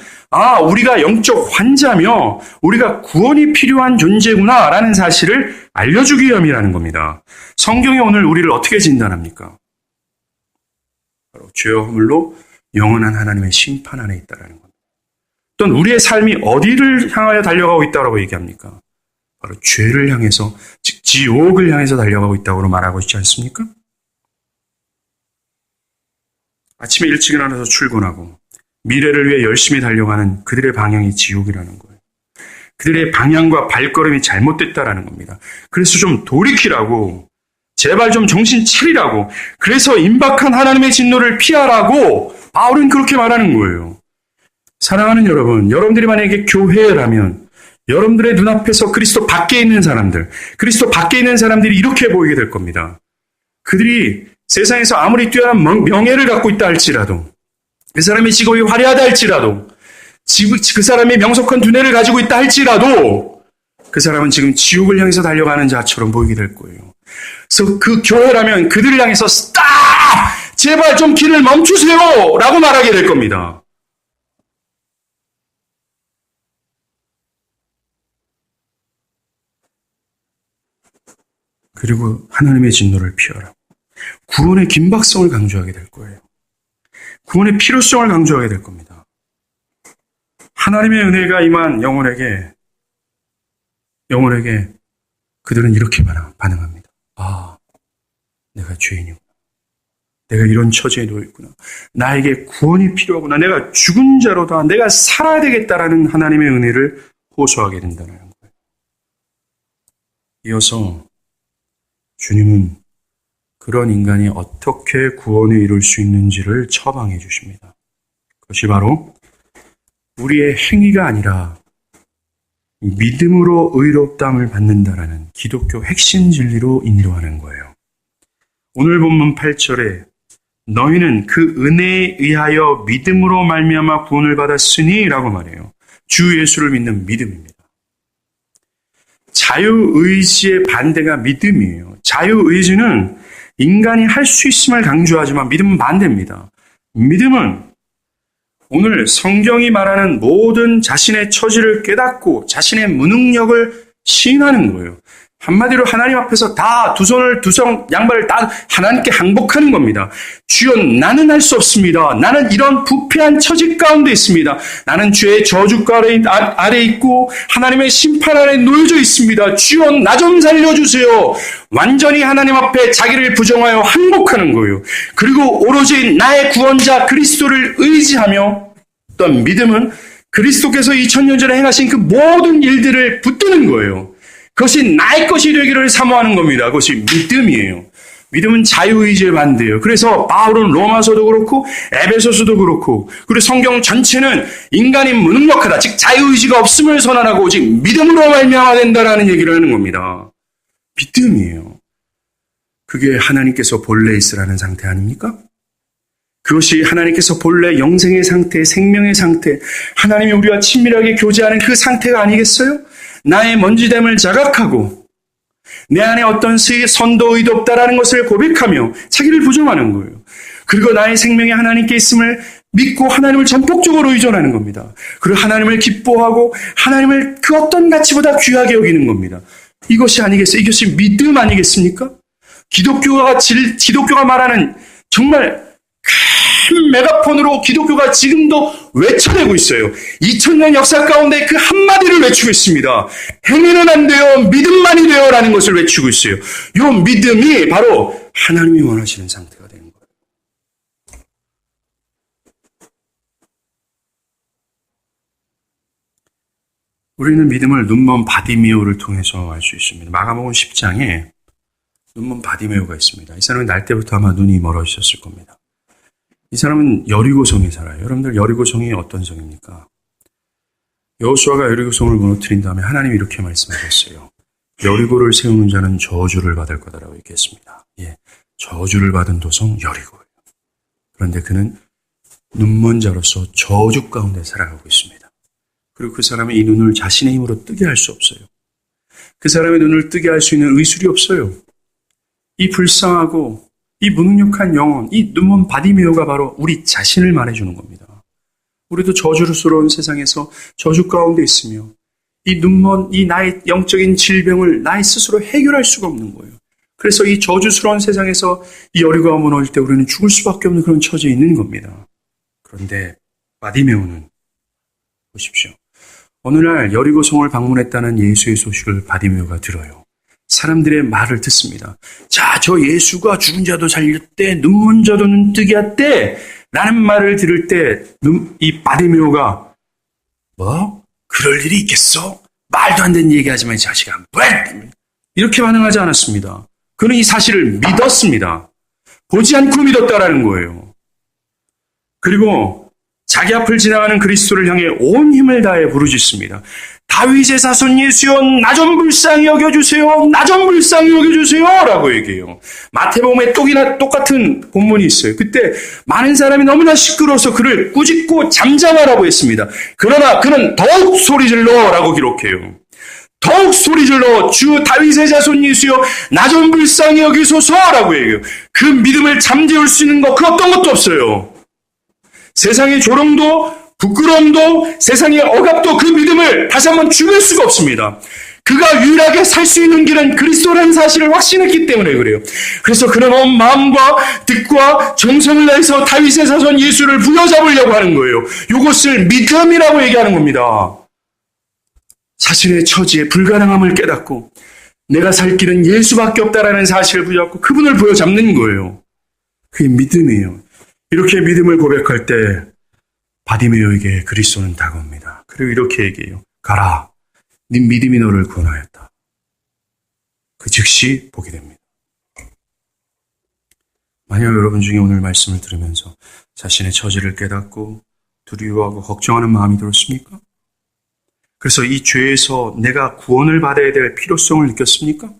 우리가 영적 환자며 우리가 구원이 필요한 존재구나 라는 사실을 알려주기 위함이라는 겁니다. 성경이 오늘 우리를 어떻게 진단합니까? 바로 죄와 허물로 영원한 하나님의 심판 안에 있다는 겁니다. 또는 우리의 삶이 어디를 향하여 달려가고 있다고 얘기합니까? 바로 죄를 향해서, 즉 지옥을 향해서 달려가고 있다고 말하고 있지 않습니까? 아침에 일찍 일어나서 출근하고 미래를 위해 열심히 달려가는 그들의 방향이 지옥이라는 거예요. 그들의 방향과 발걸음이 잘못됐다라는 겁니다. 그래서 좀 돌이키라고, 제발 좀 정신 차리라고, 그래서 임박한 하나님의 진노를 피하라고 바울은 그렇게 말하는 거예요. 사랑하는 여러분, 여러분들이 만약에 교회라면 여러분들의 눈앞에서 그리스도 밖에 있는 사람들이 이렇게 보이게 될 겁니다. 그들이 세상에서 아무리 뛰어난 명예를 갖고 있다 할지라도, 그 사람의 직업이 화려하다 할지라도, 그 사람이 명석한 두뇌를 가지고 있다 할지라도 그 사람은 지금 지옥을 향해서 달려가는 자처럼 보이게 될 거예요. 그래서 그 교회라면 그들을 향해서 스탑! 제발 좀 길을 멈추세요! 라고 말하게 될 겁니다. 그리고 하나님의 진노를 피하라. 구원의 긴박성을 강조하게 될 거예요. 구원의 필요성을 강조하게 될 겁니다. 하나님의 은혜가 임한 영혼에게 그들은 이렇게 반응합니다. 내가 죄인이구나. 내가 이런 처지에 놓여있구나. 나에게 구원이 필요하구나. 내가 죽은 자로다. 내가 살아야 되겠다라는 하나님의 은혜를 호소하게 된다는 거예요. 이어서 주님은 그런 인간이 어떻게 구원을 이룰 수 있는지를 처방해 주십니다. 그것이 바로 우리의 행위가 아니라 믿음으로 의롭다함을 받는다라는 기독교 핵심 진리로 인도하는 거예요. 오늘 본문 8절에 너희는 그 은혜에 의하여 믿음으로 말미암아 구원을 받았으니 라고 말해요. 주 예수를 믿는 믿음입니다. 자유의지의 반대가 믿음이에요. 자유의지는 인간이 할 수 있음을 강조하지만 믿음은 반대입니다. 믿음은 오늘 성경이 말하는 모든 자신의 처지를 깨닫고 자신의 무능력을 시인하는 거예요. 한마디로 하나님 앞에서 다 두 양발을 다 하나님께 항복하는 겁니다. 주여, 나는 할 수 없습니다. 나는 이런 부패한 처지 가운데 있습니다. 나는 죄의 저주가 아래 있고 하나님의 심판 아래 놓여져 있습니다. 주여, 나 좀 살려주세요. 완전히 하나님 앞에 자기를 부정하여 항복하는 거예요. 그리고 오로지 나의 구원자 그리스도를 의지하며, 어떤 믿음은 그리스도께서 2000년 전에 행하신 그 모든 일들을 붙드는 거예요. 그것이 나의 것이 되기를 사모하는 겁니다. 그것이 믿음이에요. 믿음은 자유의지의 반대예요. 그래서 바울은 로마서도 그렇고 에베소서도 그렇고, 그리고 성경 전체는 인간이 무능력하다, 즉 자유의지가 없음을 선언하고 오직 믿음으로 말미암아 된다라는 얘기를 하는 겁니다. 믿음이에요. 그게 하나님께서 본래 있으라는 상태 아닙니까? 그것이 하나님께서 본래 영생의 상태, 생명의 상태, 하나님이 우리와 친밀하게 교제하는 그 상태가 아니겠어요? 나의 먼지됨을 자각하고 내 안에 어떤 선도 의도 없다라는 것을 고백하며 자기를 부정하는 거예요. 그리고 나의 생명이 하나님께 있음을 믿고 하나님을 전폭적으로 의존하는 겁니다. 그리고 하나님을 기뻐하고 하나님을 그 어떤 가치보다 귀하게 여기는 겁니다. 이것이 아니겠어요? 이것이 믿음 아니겠습니까? 기독교가 말하는 정말 큰 메가폰으로 기독교가 지금도 외쳐내고 있어요. 2000년 역사 가운데 그 한마디를 외치고 있습니다. 행위는 안 돼요. 믿음만이 돼요. 라는 것을 외치고 있어요. 이 믿음이 바로 하나님이 원하시는 상태가 되는 거예요. 우리는 믿음을 눈먼 바디미오를 통해서 알 수 있습니다. 마가복음 10장에 눈먼 바디메오가 있습니다. 이 사람은 날 때부터 아마 눈이 멀어지셨을 겁니다. 이 사람은 여리고성에 살아요. 여러분들 여리고성이 어떤 성입니까? 여호수아가 여리고성을 무너뜨린 다음에 하나님이 이렇게 말씀하셨어요. 여리고를 세우는 자는 저주를 받을 거다라고 얘기했습니다. 예, 저주를 받은 도성 여리고예요. 그런데 그는 눈먼 자로서 저주 가운데 살아가고 있습니다. 그리고 그 사람은 이 눈을 자신의 힘으로 뜨게 할 수 없어요. 그 사람의 눈을 뜨게 할 수 있는 의술이 없어요. 이 불쌍하고 이 무능력한 영혼, 이 눈먼 바디메오가 바로 우리 자신을 말해주는 겁니다. 우리도 저주스러운 세상에서 저주 가운데 있으며 이 눈먼, 이 나의 영적인 질병을 나의 스스로 해결할 수가 없는 거예요. 그래서 이 저주스러운 세상에서 이 여리고가 무너질 때 우리는 죽을 수밖에 없는 그런 처지에 있는 겁니다. 그런데 바디메오는 보십시오. 어느 날 여리고성을 방문했다는 예수의 소식을 바디메오가 들어요. 사람들의 말을 듣습니다. 자, 저 예수가 죽은 자도 살렸대, 눈먼 자도 눈뜨게 했대 라는 말을 들을 때 이 바디메오가 뭐? 그럴 일이 있겠어? 말도 안 되는 얘기하지만 이 자식아 왜? 이렇게 반응하지 않았습니다. 그는 이 사실을 믿었습니다. 보지 않고 믿었다라는 거예요. 그리고 자기 앞을 지나가는 그리스도를 향해 온 힘을 다해 부르짖습니다. 다윗의 자손 예수여 나 좀 불쌍히 여겨주세요. 나 좀 불쌍히 여겨주세요. 라고 얘기해요. 마태복음에 똑같은 본문이 있어요. 그때 많은 사람이 너무나 시끄러워서 그를 꾸짖고 잠잠하라고 했습니다. 그러나 그는 더욱 소리질러 라고 기록해요. 더욱 소리질러 주 다윗의 자손 예수여 나 좀 불쌍히 여기소서 라고 얘기해요. 그 믿음을 잠재울 수 있는 것 그 어떤 것도 없어요. 세상의 조롱도 부끄러움도 세상의 억압도 그 믿음을 다시 한번 죽일 수가 없습니다. 그가 유일하게 살 수 있는 길은 그리스도라는 사실을 확신했기 때문에 그래요. 그래서 그는 온 마음과 뜻과 정성을 다해서 다윗의 자손 예수를 부여잡으려고 하는 거예요. 이것을 믿음이라고 얘기하는 겁니다. 자신의 처지의 불가능함을 깨닫고 내가 살 길은 예수밖에 없다라는 사실을 부여잡고 그분을 부여잡는 거예요. 그게 믿음이에요. 이렇게 믿음을 고백할 때 바디메오에게 그리스도는 다가옵니다. 그리고 이렇게 얘기해요. 가라, 네 믿음이 너를 구원하였다. 그 즉시 보게 됩니다. 만약 여러분 중에 오늘 말씀을 들으면서 자신의 처지를 깨닫고 두려워하고 걱정하는 마음이 들었습니까? 그래서 이 죄에서 내가 구원을 받아야 될 필요성을 느꼈습니까?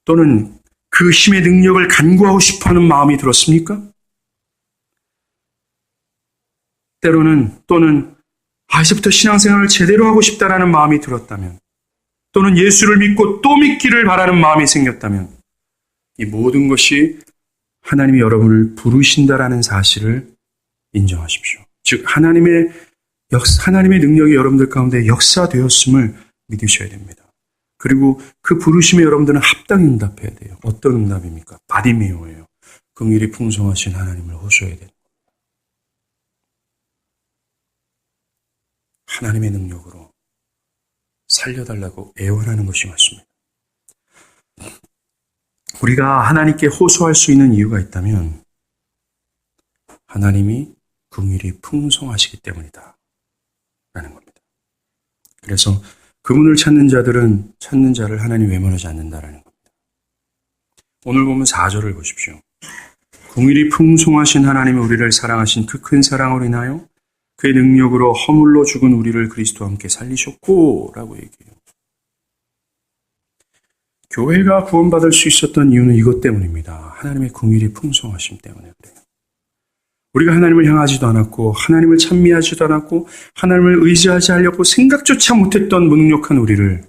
또는 그 힘의 능력을 간구하고 싶어하는 마음이 들었습니까? 또는 이제부터 신앙생활을 제대로 하고 싶다라는 마음이 들었다면, 또는 예수를 믿고 또 믿기를 바라는 마음이 생겼다면, 이 모든 것이 하나님이 여러분을 부르신다라는 사실을 인정하십시오. 즉 하나님의 능력이 여러분들 가운데 역사되었음을 믿으셔야 됩니다. 그리고 그 부르심에 여러분들은 합당히 응답해야 돼요. 어떤 응답입니까? 바디메오예요. 긍휼이 풍성하신 하나님을 호소해야 돼요. 하나님의 능력으로 살려달라고 애원하는 것이 맞습니다. 우리가 하나님께 호소할 수 있는 이유가 있다면 하나님이 긍휼이 풍성하시기 때문이다 라는 겁니다. 그래서 그분을 찾는 자들은 찾는 자를 하나님 외면하지 않는다라는 겁니다. 오늘 보면 4절을 보십시오. 긍휼이 풍성하신 하나님이 우리를 사랑하신 그 큰 사랑으로 인하여 그의 능력으로 허물로 죽은 우리를 그리스도와 함께 살리셨고 라고 얘기해요. 교회가 구원받을 수 있었던 이유는 이것 때문입니다. 하나님의 긍휼이 풍성하심 때문에 그래요. 우리가 하나님을 향하지도 않았고 하나님을 찬미하지도 않았고 하나님을 의지하지 않으려고 생각조차 못했던 무능력한 우리를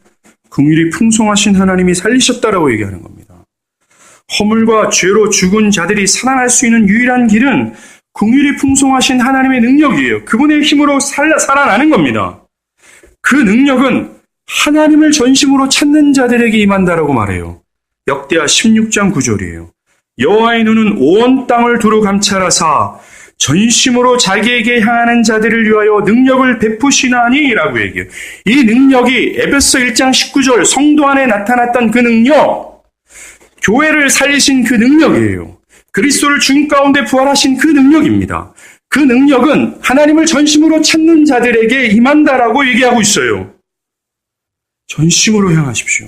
긍휼이 풍성하신 하나님이 살리셨다라고 얘기하는 겁니다. 허물과 죄로 죽은 자들이 살아날 수 있는 유일한 길은 긍휼이 풍성하신 하나님의 능력이에요. 그분의 힘으로 살아나는 겁니다. 그 능력은 하나님을 전심으로 찾는 자들에게 임한다라고 말해요. 역대하 16장 9절이에요. 여호와의 눈은 온 땅을 두루 감찰하사 전심으로 자기에게 향하는 자들을 위하여 능력을 베푸시나니 라고 얘기해요. 이 능력이 에베소 1장 19절 성도 안에 나타났던 그 능력, 교회를 살리신 그 능력이에요. 그리스도를 죽은 가운데 부활하신 그 능력입니다. 그 능력은 하나님을 전심으로 찾는 자들에게 임한다라고 얘기하고 있어요. 전심으로 향하십시오.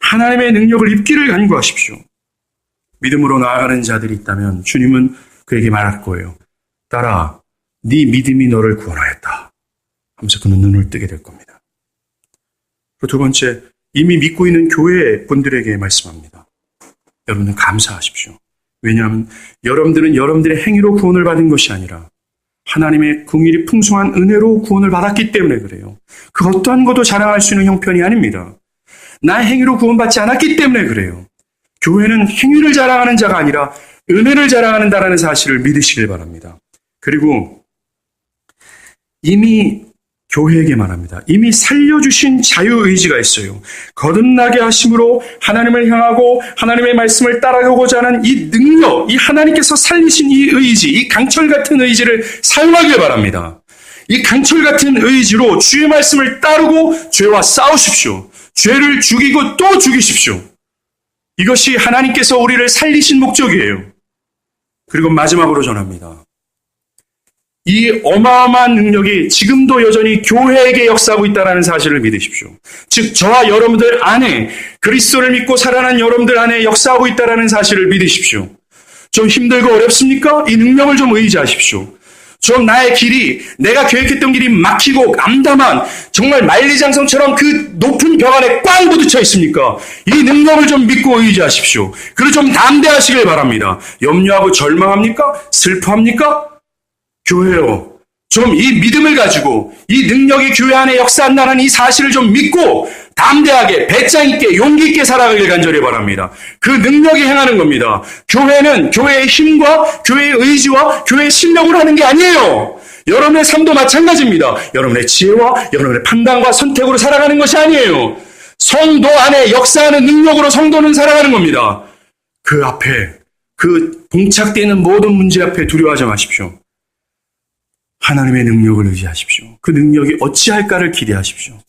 하나님의 능력을 입기를 간구하십시오. 믿음으로 나아가는 자들이 있다면 주님은 그에게 말할 거예요. 딸아, 네 믿음이 너를 구원하였다 하면서 그는 눈을 뜨게 될 겁니다. 그리고 두 번째, 이미 믿고 있는 교회 분들에게 말씀합니다. 여러분은 감사하십시오. 왜냐하면 여러분들은 여러분들의 행위로 구원을 받은 것이 아니라 하나님의 긍휼이 풍성한 은혜로 구원을 받았기 때문에 그래요. 그 어떠한 것도 자랑할 수 있는 형편이 아닙니다. 나의 행위로 구원받지 않았기 때문에 그래요. 교회는 행위를 자랑하는 자가 아니라 은혜를 자랑하는다라는 사실을 믿으시길 바랍니다. 그리고 이미 교회에게 말합니다. 이미 살려주신 자유의지가 있어요. 거듭나게 하심으로 하나님을 향하고 하나님의 말씀을 따라가고자 하는 이 능력, 이 하나님께서 살리신 이 의지, 이 강철 같은 의지를 사용하길 바랍니다. 이 강철 같은 의지로 주의 말씀을 따르고 죄와 싸우십시오. 죄를 죽이고 또 죽이십시오. 이것이 하나님께서 우리를 살리신 목적이에요. 그리고 마지막으로 전합니다. 이 어마어마한 능력이 지금도 여전히 교회에게 역사하고 있다는 사실을 믿으십시오. 즉 저와 여러분들 안에 그리스도를 믿고 살아난 여러분들 안에 역사하고 있다는 사실을 믿으십시오. 좀 힘들고 어렵습니까? 이 능력을 좀 의지하십시오. 좀 나의 길이, 내가 계획했던 길이 막히고 암담한 정말 만리장성처럼 그 높은 벽 안에 꽉 부딪혀 있습니까? 이 능력을 좀 믿고 의지하십시오. 그리고 좀 담대하시길 바랍니다. 염려하고 절망합니까? 슬퍼합니까? 교회요, 좀 이 믿음을 가지고 이 능력이 교회 안에 역사한다는 이 사실을 좀 믿고 담대하게 배짱 있게 용기 있게 살아가길 간절히 바랍니다. 그 능력이 행하는 겁니다. 교회는 교회의 힘과 교회의 의지와 교회의 실력으로 하는 게 아니에요. 여러분의 삶도 마찬가지입니다. 여러분의 지혜와 여러분의 판단과 선택으로 살아가는 것이 아니에요. 성도 안에 역사하는 능력으로 성도는 살아가는 겁니다. 그 앞에, 그 봉착되는 모든 문제 앞에 두려워하지 마십시오. 하나님의 능력을 의지하십시오. 그 능력이 어찌할까를 기대하십시오.